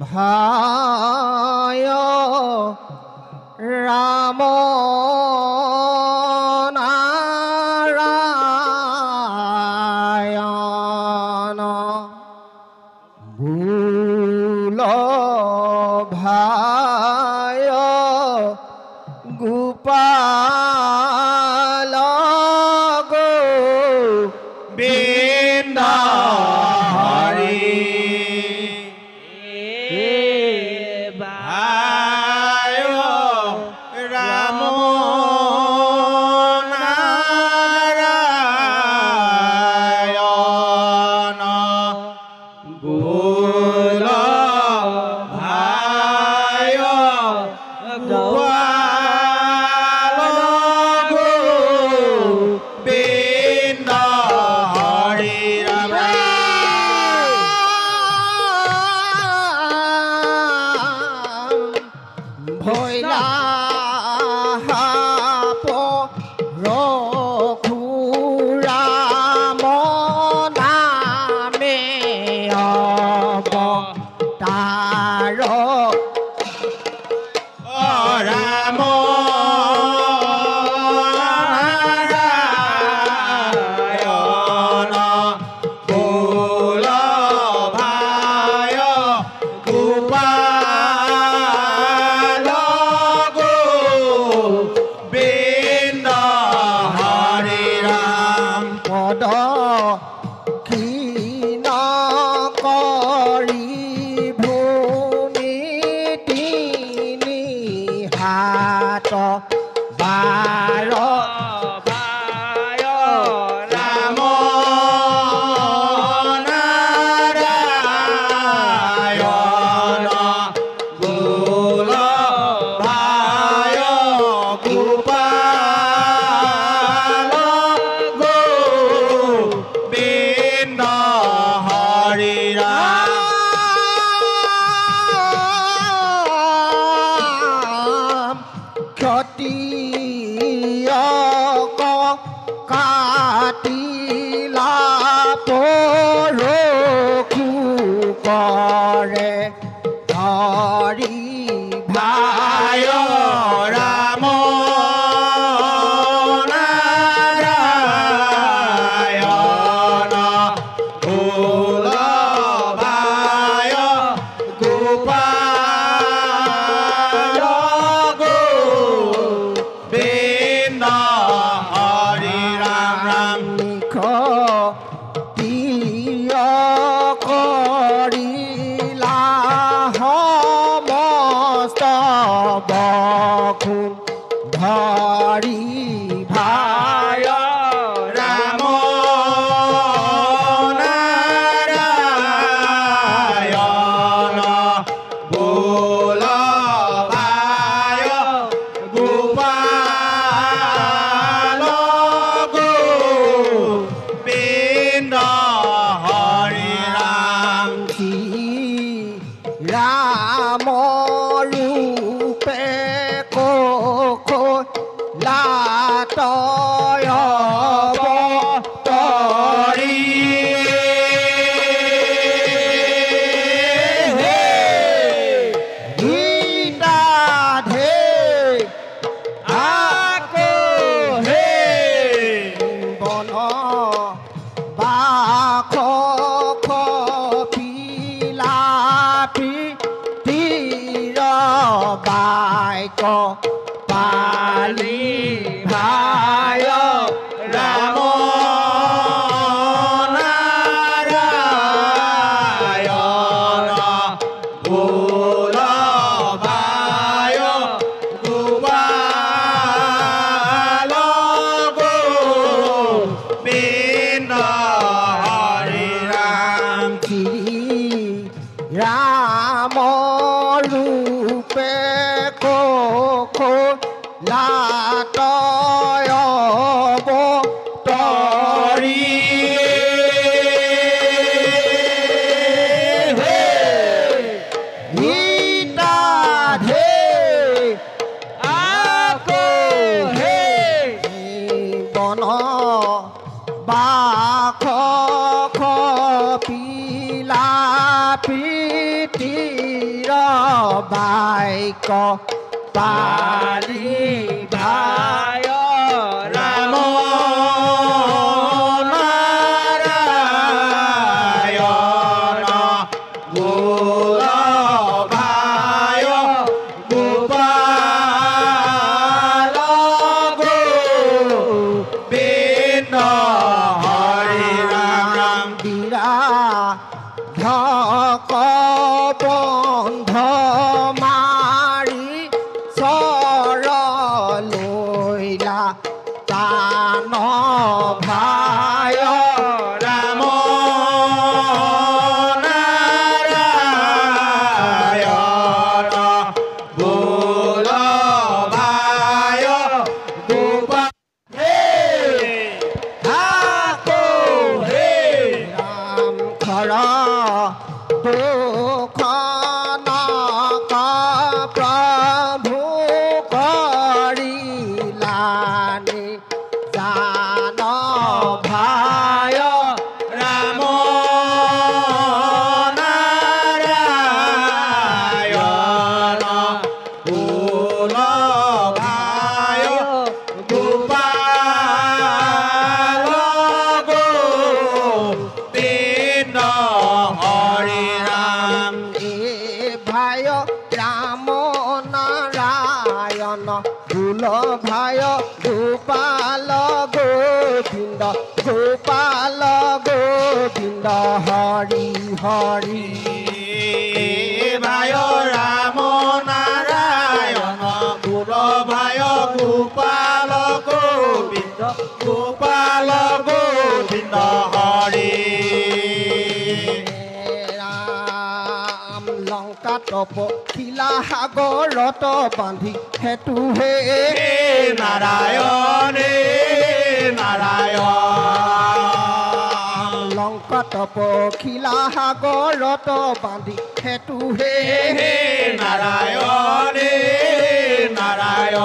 ভায় রাম নারায়ণ ভুল ভায় গোপাল গোবিন্দ হরি রাম নারায়ণ ভুল ভায় গোপাল গোবিন্দ হরি রাম ভৈলা রঘুরাম নামে অবতার রাম নারায়ণ ভুল ভায় গোপাল গোবিন্দ হরি রাম পদ ক্ষীণ কৰি ভূমি তিনি হাত বাৰ ভায় ৰাম নাৰায়ণ ভুল ভায় গোপাল গোবিন্দ হৰি ৰাম ক্ষতিয়ক কাটিলা পৰশু কৰে ধৰি ভায় ৰাম নাৰায়ণ ভুল ভায় গোপাল গোবিন্দ হৰি ৰাম ৰাম নিখ প্ৰিয় কৰিলা সমস্ত বখুন ধৰি ভায় ৰাম নাৰায়ণ ভুল ভায় গোপাল গোবিন্দ হৰি ৰাম ৰাম ৰূপে লাতয় অৱতৰি গীতাধে আকৌ হে বন বাখ পিলাপি তীৰ বাইক পালি ভায় ৰাম নাৰায়ণ ভুল ভায় গোপাল গোবিন্দ হৰি ৰাম ৰাম ৰূপে লাতয় অৱতৰি গীতাধে আকৌ হে বন বাখ পিলা প্ৰীতিৰ বাইক পালি ভাই ৰাম নাৰায়ণ গোল ভাই গোপাল গোবিন্দ হৰি ৰাম ৰাম বিৰাধক বন্ধ মাৰি চৰলৈলা তান ভাই ৰাম নাৰায়ণ গোল ভাই গোপাল ৰাম খৰ দুখনক প্ৰভু কৰিলানি জান ভাই ৰাম নাৰায়ণ গোল ভাই গোপাল গোবিন্দ হৰি ৰাম ভাই ৰাম নাৰায়ণ গোল ভাই গোপাল গোবিন্দ গোপাল গোবিন্দ হৰি হৰি ভাই ৰাম নাৰায়ণ গোল ভাই গোপাল গোবিন্দ গোপাল গোবিন্দ হৰি ৰাম লংকা তপ শিলা সাগৰত বান্ধি হেতু হে নাৰায়ণ নাৰায়ণ লংকা তপ শিলা সাগৰত বান্ধি হেতু হে নাৰায়ণ নাৰায়ণ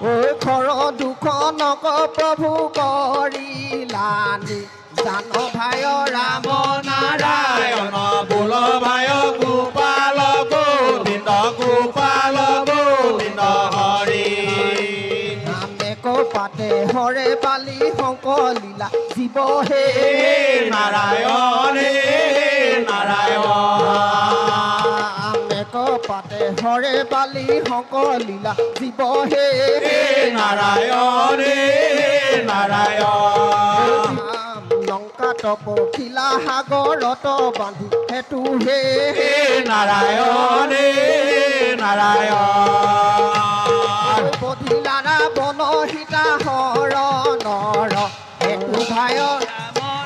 ঐ খৰ দুখনক প্ৰভু কৰিলানি জান ভাই ৰাম নাৰায়ণ বোল ভাই গোপাল গোবিন্দ গোপাল গোবিন্দ হৰি নামে কপাতে হৰে পালি শংকলীলা জীৱ হে নাৰায়ণ নাৰায়ণ নামে কপাতে হৰে পালি শংকলীলা জীৱ হে নাৰায়ণ নাৰায়ণ লংকা তপ শিলা সাগৰত বান্ধি হেতু হে নাৰায়ণ নাৰায়ণ বধিলাৰা বন সীতা হৰণৰ হেতু ভাই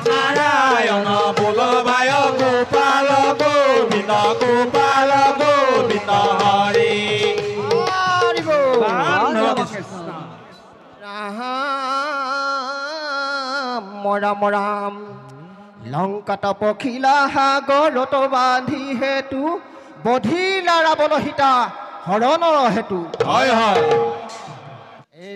নাৰায়ণ বোল ভাই গোপাল গোবিন্দ গোপাল গোবিন্দ হৰি ৰাম ৰাম লংকা তপ শিলা সাগৰত বান্ধি হেতু বধিলা ৰাৱণ সীতা হৰণৰ হেতু হয় হয়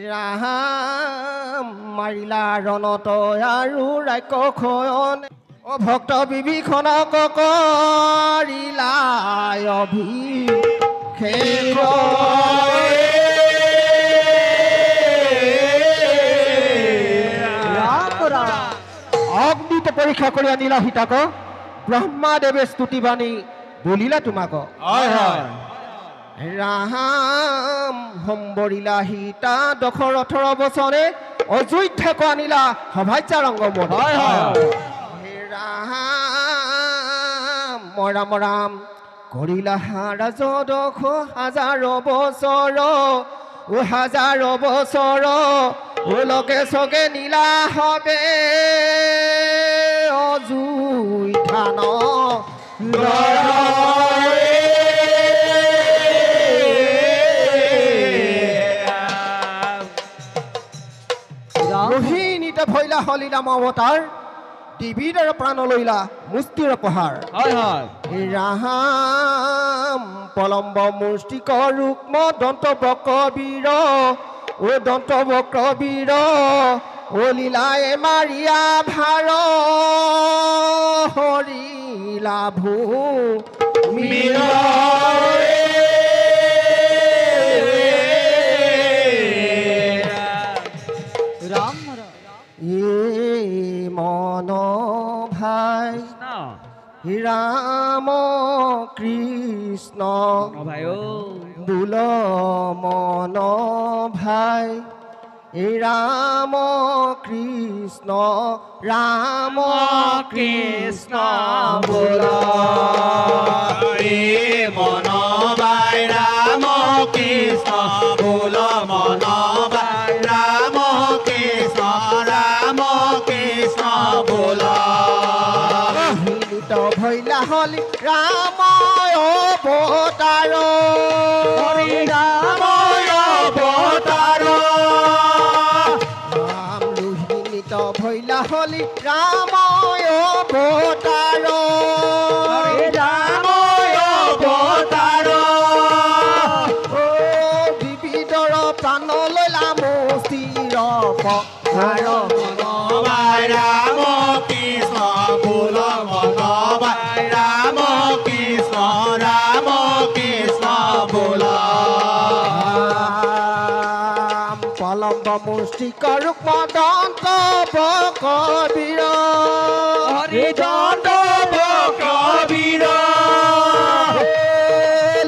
ৰাম মাৰিলা ৰণত আৰু ৰাক্ষসয়নে অ ভক্ত বিভীষণক কৰিলা অভিষেক অগ্নিত পৰীক্ষা কৰি আনিলা সীতাক ব্ৰহ্মাদেৱে স্তুতি বাণী বলিলা তোমাক হয় হয় ৰাম সম্বৰিলা সীতা দশৰথৰ বচনে অযোধ্যাক আনিলা সভাজ্যা ৰংগমত হয় হয় ৰাম ৰাম ৰাম কৰিলা ৰাজদখ হাজাৰ বছৰ ও হাজাৰ বছৰ ও লগে চগে নীলা হবে অযোধ্যান মোহিনীতে ভৈলা হলিলা মমতাৰ দিবিদাৰ প্ৰাণ লৈলা মুষ্টিৰ পহাৰ হয় হয় ৰাম পলম্ব মুষ্টিক ৰুক্ম দন্ত বক্ৰ বীৰ ও দন্ত বক্ৰ বীৰ ও লীলায় মারিয়া ভার হরিলা ভূ রাম এ মন ভাই রাম কৃষ্ণ ভাই ও বুল মন ভাই রাম কৃষ্ণ রাম কৃষ্ণ বল মন ভাই রাম কৃষ্ণ বল মন ভাই রাম কৃষ্ণ বল মিলিত ভৈলা হলি রাম অবতার হরি রাম অবতার রাম লোহিত ভৈলা হলি রাম অবতার হরি রাম অবতার ও বিবিধৰ প্ৰাণ লৈলা মুষ্টিৰ পথাৰ মন ভাই ৰাম কৃষ্ণ বল মন ভাই ৰাম কৃষ্ণ বল পলম্ব মুষ্টিকৰ পদন্ত কবিৰ হৰি দণ্ড কবিৰ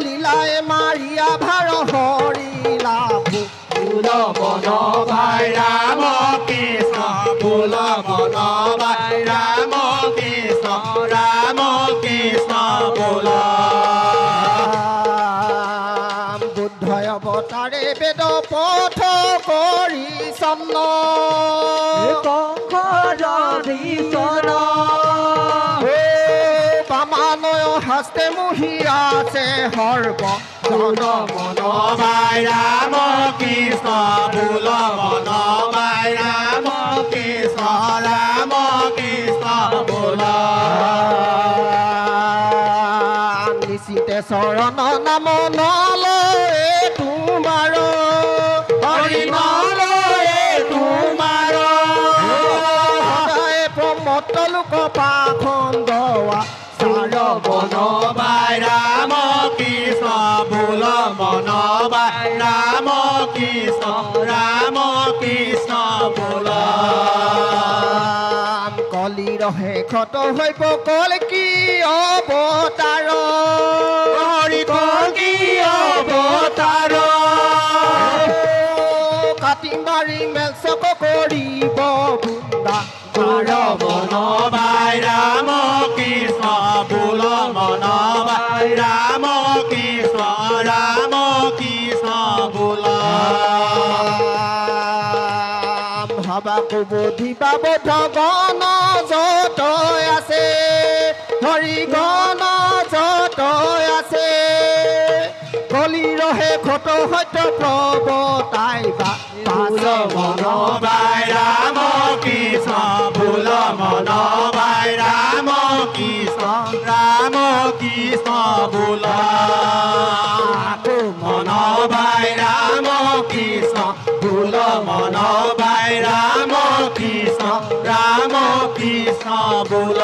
লীলায় মাৰিয়া ভাৰ হৰিলা ফুল মন ভাই ৰাম কৃষ্ণ ফুল মন ভাই ৰাম কৃষ্ণ বল বুদ্ধয় অৱতাৰে বেদ পথ কৰি চন্ন কংসৰ বামানয় হাস্তে মুহি আছে সৰ্ব জন মন ভাই ৰাম কৃষ্ণ ফুল মন ভাই ৰাম কৃষ্ণ বল নিশিতে চৰণ নাম নলয়ে তোমাৰ হৰি নলয়ে তোমাৰ সদায় প্ৰমত্ত লোক পাখন্দৱা চাৰ মন ভাই ৰাম কৃষ্ণ ফুল মন ভাই ৰাম কৃষ্ণ বল কলি ৰহে ক্ষত হৈব কল কি অৱতাৰ হৰি কলি অৱতাৰ কাটি মাৰি মেল চক কৰিব বুন্দা মন ভাই ৰাম কৃষ্ণ ফুল মন ভাই ৰাম কৃষ্ণ বল ভাবাকো বুধিবা বোধ গণ যত আছে হৰি গণ যত আছে কলি ৰহে ক্ষত সত্য প্ৰৱতাইবা ফুল মন ভাই ৰাম কৃষ্ণ ফুল মন ভাই ৰাম কৃষ্ণ বল মন ভাই ৰাম কৃষ্ণ ফুল মন ভাই ৰাম কৃষ্ণ বল